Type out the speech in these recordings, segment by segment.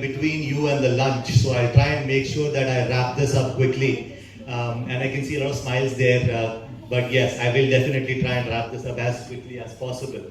between you and the lunch, so I'll try and make sure that I wrap this up quickly. And I can see a lot of smiles there, but yes, I will definitely try and wrap this up as quickly as possible.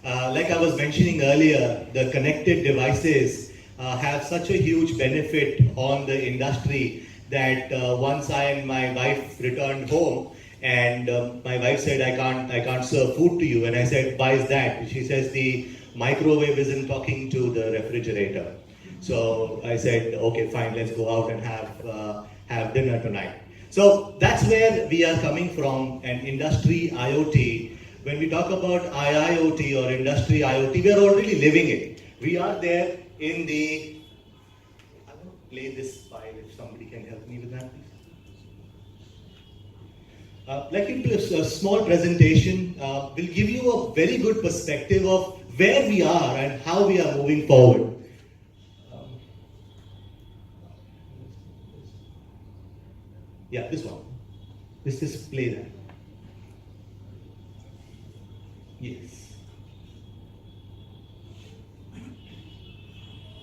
Like I was mentioning earlier, the connected devices have such a huge benefit on the industry that once I and my wife returned home, and my wife said, I can't serve food to you. And I said, why is that? She says, the microwave isn't talking to the refrigerator. So I said, okay, fine, let's go out and have dinner tonight. So that's where we are coming from, an industry IoT. When we talk about IIoT or industry IoT, we are already living it. We are there in the, I want to play this file if somebody can help me with that, please. Like a small presentation will give you a very good perspective of where we are and how we are moving forward. Yeah, this one. This is play that. Yes.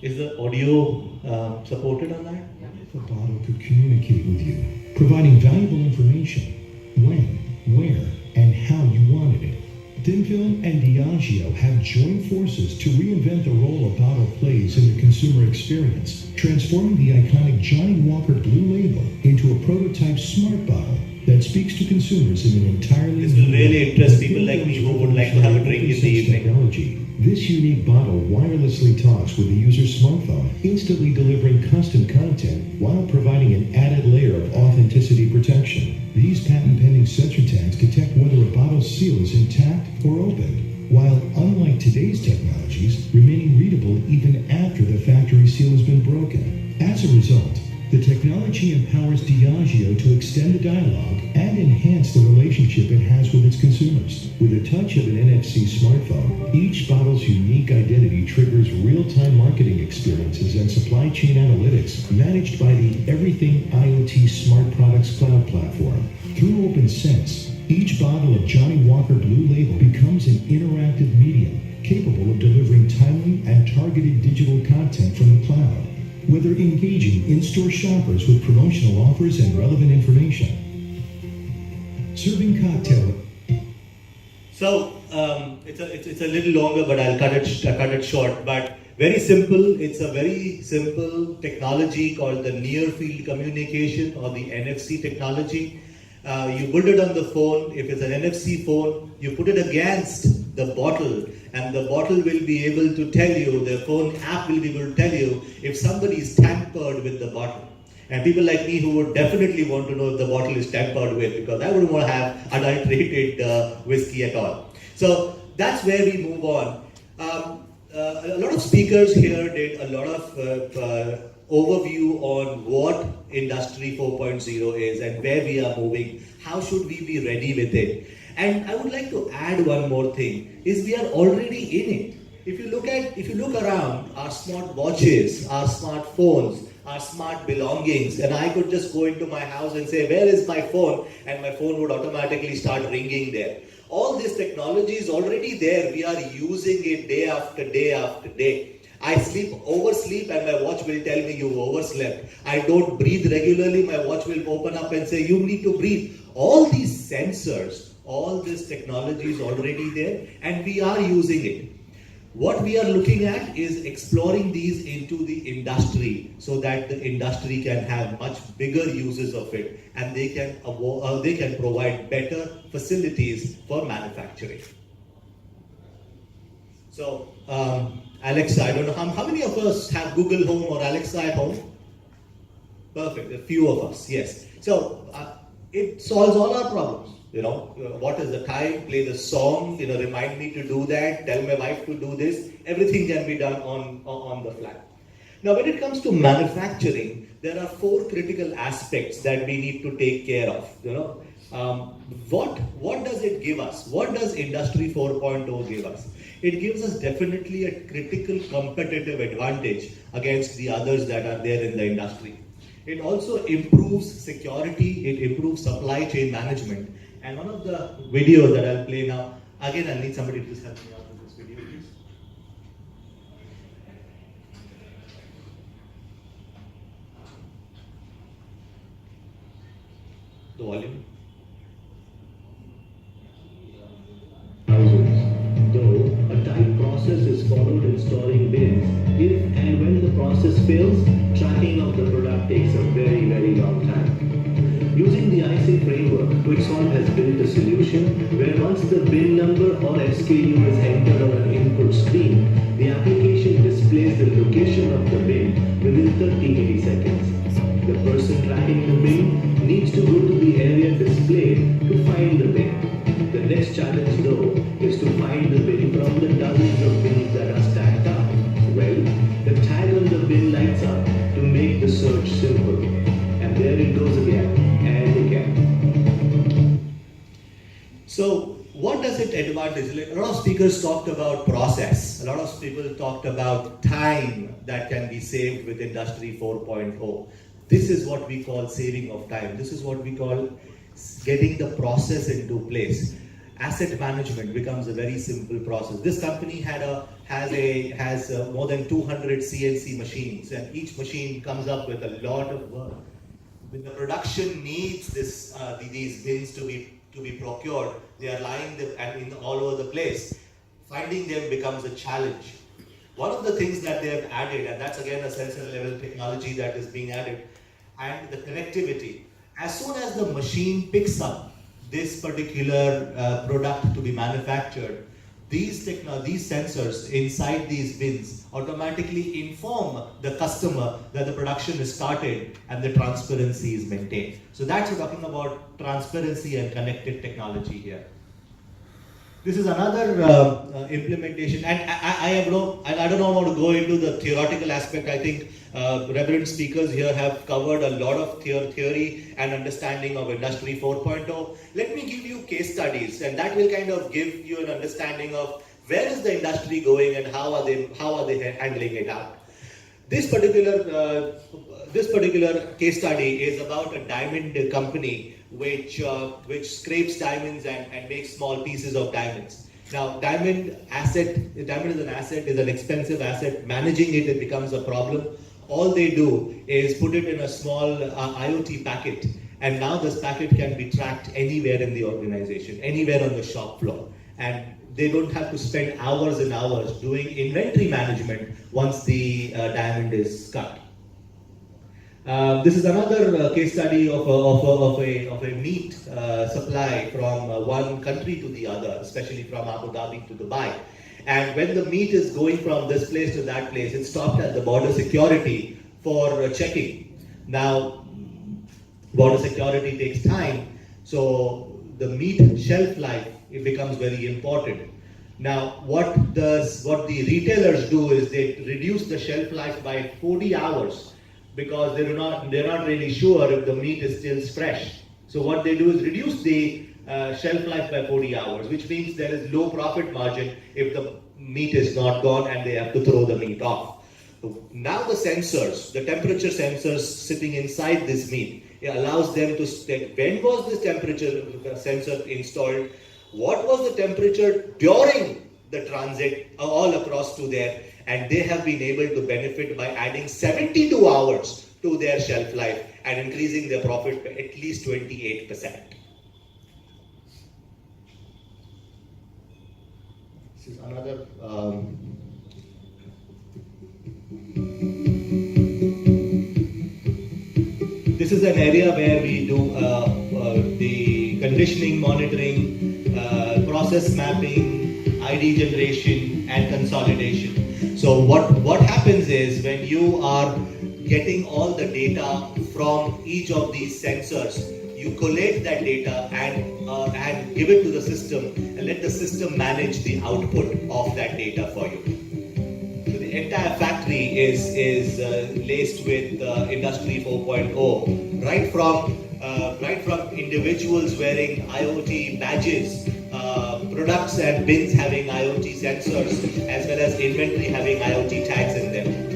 Is the audio supported on that? The bottle could communicate with you, providing valuable information when, where, and how you wanted it. Thin Film and Diageo have joined forces to reinvent the role a bottle plays in the consumer experience, transforming the iconic Johnny Walker Blue Label into a prototype smart bottle that speaks to consumers in an entirely This will really interest people like me who would like to have a drink in the evening. Technology. This unique bottle wirelessly talks with the user's smartphone, instantly delivering custom content while providing an added layer of authenticity protection. These patent-pending sensor tags detect whether a bottle's seal is intact or opened, while, unlike today's technologies, remaining readable even after the factory seal has been broken. As a result, the technology empowers Diageo to extend the dialogue and enhance the relationship it has with its consumers. With a touch of an NFC smartphone, each bottle's unique identity triggers real-time marketing experiences and supply chain analytics managed by the Everything IoT Smart Products Cloud platform. Through OpenSense, each bottle of Johnny Walker Blue Label becomes an interactive medium capable of delivering timely and targeted digital content from the cloud, whether engaging in-store shoppers with promotional offers and relevant information. Serving cocktail. So it's a little longer, but I'll cut it short. But very simple. It's a very simple technology called the near field communication, or the NFC technology. You put it on the phone. If it's an NFC phone, you put it against the bottle, and the bottle will be able to tell you, the phone app will be able to tell you if somebody is tampered with the bottle. And people like me who would definitely want to know if the bottle is tampered with, because I wouldn't want to have adulterated whiskey at all. So that's where we move on. A lot of speakers here did a lot of overview on what Industry 4.0 is and where we are moving. How should we be ready with it? And I would like to add one more thing, is we are already in it. If you look around, our smart watches, our smartphones, our smart belongings, and I could just go into my house and say, where is my phone? And my phone would automatically start ringing there. All this technology is already there. We are using it day after day after day. I oversleep, and my watch will tell me you overslept. I don't breathe regularly, my watch will open up and say you need to breathe. All these sensors, all this technology is already there, and we are using it. What we are looking at is exploring these into the industry, so that the industry can have much bigger uses of it, and they can provide better facilities for manufacturing. So, Alexa, I don't know how many of us have Google Home or Alexa at home? Perfect, a few of us, yes. So it solves all our problems. What is the time, play the song, remind me to do that, tell my wife to do this. Everything can be done on the fly. Now, when it comes to manufacturing, there are 4 critical aspects that we need to take care of. What does it give us? What does Industry 4.0 give us? It gives us definitely a critical competitive advantage against the others that are there in the industry. It also improves security, it improves supply chain management. And one of the videos that I'll play now, again, I'll need somebody to just help me out with this video, please. the volume. Thousands. Though a tight process is followed in storing bins, if and when the process fails, tracking of the product takes a very, very long time. Using the IC framework, Quicksolve has built a solution where once the bin number or SKU is entered on an input screen, the application displays the location of the bin within 30 milliseconds. The person tracking the bin needs to go to the area displayed to find the bin. The next challenge though is to find the bin from the dozens of bins that are stacked up. Well, the tag on the bin lights up to make the search simple. And there it goes again and again. So what does it advantage? A lot of speakers talked about process. A lot of people talked about time that can be saved with Industry 4.0. This is what we call saving of time. This is what we call getting the process into place. Asset management becomes a very simple process. This company has more than 200 CNC machines, and each machine comes up with a lot of work. When the production needs these bins to be procured, they are lying all over the place. Finding them becomes a challenge. One of the things that they have added, and that's again a sensor level technology that is being added, and the connectivity. As soon as the machine picks up this particular product to be manufactured, these sensors inside these bins automatically inform the customer that the production is started and the transparency is maintained. So that's we're talking about transparency and connected technology here. This is another implementation, and I don't want to go into the theoretical aspect. I think reverend speakers here have covered a lot of theory and understanding of Industry 4.0. Let me give you case studies, and that will kind of give you an understanding of where is the industry going and how are they handling it out. This particular case study is about a diamond company which scrapes diamonds and makes small pieces of diamonds. Now, diamond is an asset, is an expensive asset. Managing it becomes a problem. All they do is put it in a small IoT packet, and now this packet can be tracked anywhere in the organization, anywhere on the shop floor. And they don't have to spend hours and hours doing inventory management once the diamond is cut. This is another case study of a meat supply from one country to the other, especially from Abu Dhabi to Dubai. And when the meat is going from this place to that place, it's stopped at the border security for checking. Now, border security takes time, so the meat shelf life, it becomes very important. Now, what the retailers do is they reduce the shelf life by 40 hours because they're not really sure if the meat is still fresh. So what they do is reduce the shelf life by 40 hours, which means there is low profit margin if the meat is not gone and they have to throw the meat off. So now the sensors, the temperature sensors sitting inside this meat, it allows them to state when was this temperature sensor installed, what was the temperature during the transit all across to there, and they have been able to benefit by adding 72 hours to their shelf life and increasing their profit by at least 28%. This is another this is an area where we do the conditioning monitoring, process mapping, ID generation, and consolidation. So what happens is when you are getting all the data from each of these sensors, you collate that data and give it to the system and let the system manage the output of that data for you. So the entire factory is laced with Industry 4.0, right from individuals wearing IoT badges, products and bins having IoT sensors, as well as inventory having IoT tags in them.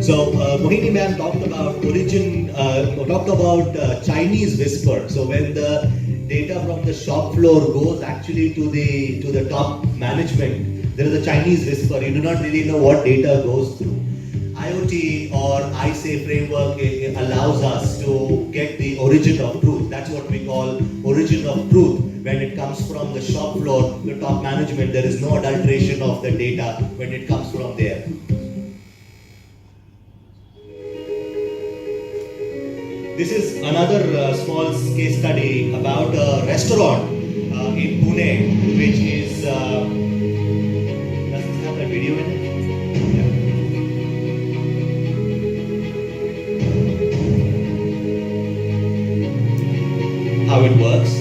So Mohini ma'am talked about Chinese whisper. So when the data from the shop floor goes actually to the top management, there is a Chinese whisper. You do not really know what data goes through. IoT or ISA framework allows us to get the origin of truth. That's what we call origin of truth. When it comes from the shop floor, the top management, there is no adulteration of the data when it comes from there. This is another small case study about a restaurant in Pune, which is. Does it have a video in it? How it works.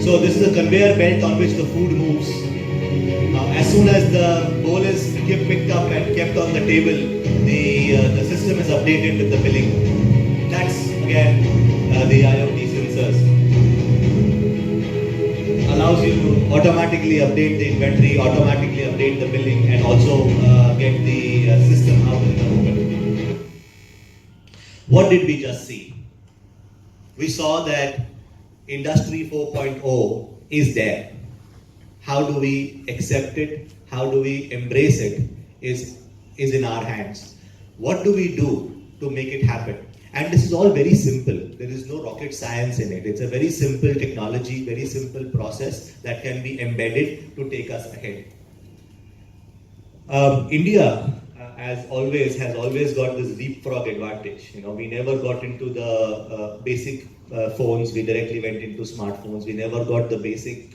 So this is a conveyor belt on which the food moves. As soon as the bowl is picked up and kept on the table, the system is updated with the billing. That's again the IoT sensors. Allows you to automatically update the inventory, automatically update the billing, and also get the system out in the open. What did we just see? We saw that Industry 4.0 is there. How do we accept it? How do we embrace it? Is in our hands. What do we do to make it happen? And this is all very simple. There is no rocket science in it. It's a very simple technology, very simple process that can be embedded to take us ahead. India, as always, has always got this leapfrog advantage. You know, we never got into the basic phones. We directly went into smartphones. We never got the basic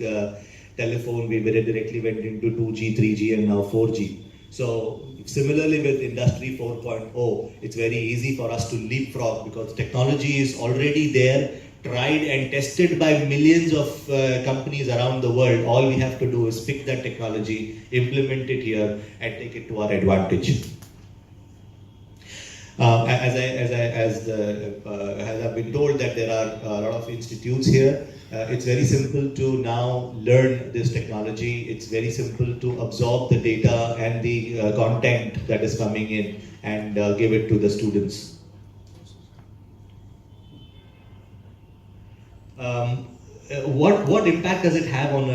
telephone. We very directly went into 2G, 3G, and now 4G. So similarly with Industry 4.0, it's very easy for us to leapfrog because technology is already there, tried and tested by millions of companies around the world. All we have to do is pick that technology, implement it here, and take it to our advantage. As I've been told that there are a lot of institutes here, it's very simple to now learn this technology. It's very simple to absorb the data and the content that is coming in and give it to the students. What impact does it have on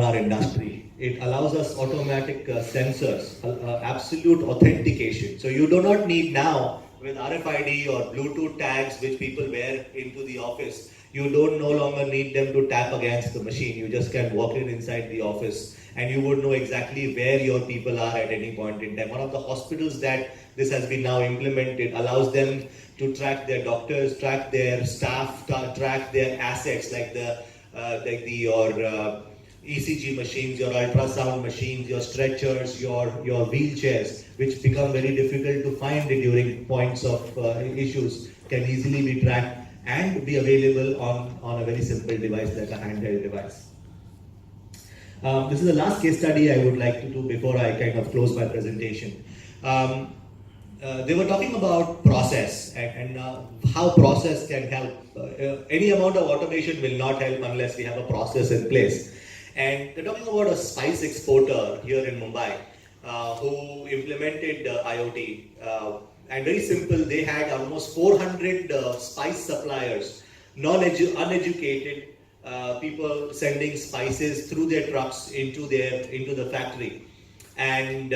our industry? It allows us automatic sensors, absolute authentication. So you do not need now with RFID or Bluetooth tags which people wear into the office. You don't no longer need them to tap against the machine. You just can walk in inside the office and you would know exactly where your people are at any point in time. One of the hospitals that this has been now implemented allows them to track their doctors, track their staff, track their assets like your ECG machines, your ultrasound machines, your stretchers, your wheelchairs, which become very difficult to find during points of issues, can easily be tracked and be available on a very simple device like a handheld device. This is the last case study I would like to do before I kind of close my presentation. They were talking about process and how process can help. Any amount of automation will not help unless we have a process in place. And they're talking about a spice exporter here in Mumbai who implemented IoT. And very simple, they had almost 400 spice suppliers, uneducated people sending spices through their trucks into the factory. And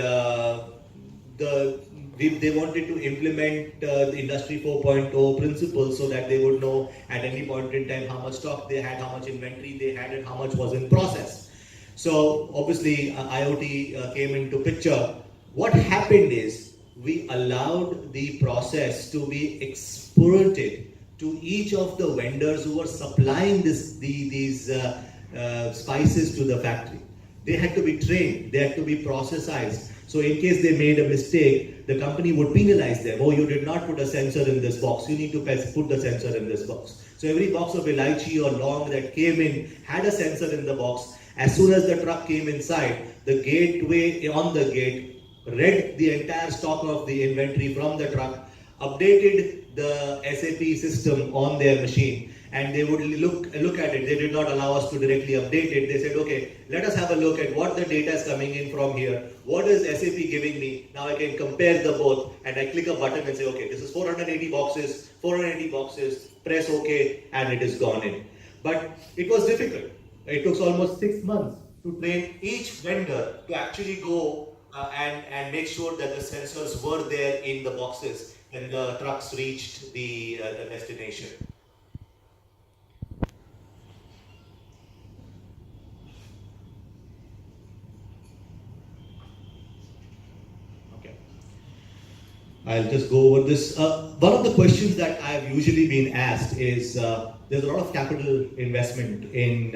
they wanted to implement the Industry 4.0 principles so that they would know at any point in time how much stock they had, how much inventory they had, and how much was in process. So obviously IoT came into picture. What happened is we allowed the process to be exported to each of the vendors who were supplying these spices to the factory. They had to be trained, they had to be processized. So in case they made a mistake, the company would penalize them. Oh, you did not put a sensor in this box. You need to put the sensor in this box. So every box of Elaichi or Long that came in had a sensor in the box. As soon as the truck came inside, the gateway on the gate read the entire stock of the inventory from the truck, updated the SAP system on their machine, and they would look at it. They did not allow us to directly update it. They said, okay, let us have a look at what the data is coming in from here. What is SAP giving me? Now I can compare the both, and I click a button and say, okay, this is 480 boxes, press OK, and it is gone in. But it was difficult. It took almost 6 months to train each vendor to actually go and make sure that the sensors were there in the boxes when the trucks reached the destination. Okay. I'll just go over this. One of the questions that I've usually been asked is there's a lot of capital investment in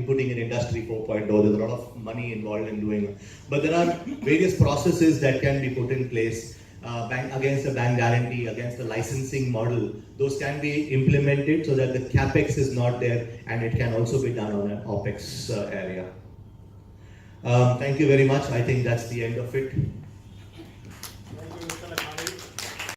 putting in Industry 4.0. There's a lot of money involved in doing it. But there are various processes that can be put in place against a bank guarantee, against a licensing model. Those can be implemented so that the capex is not there, and it can also be done on an opex area. Thank you very much. I think that's the end of it.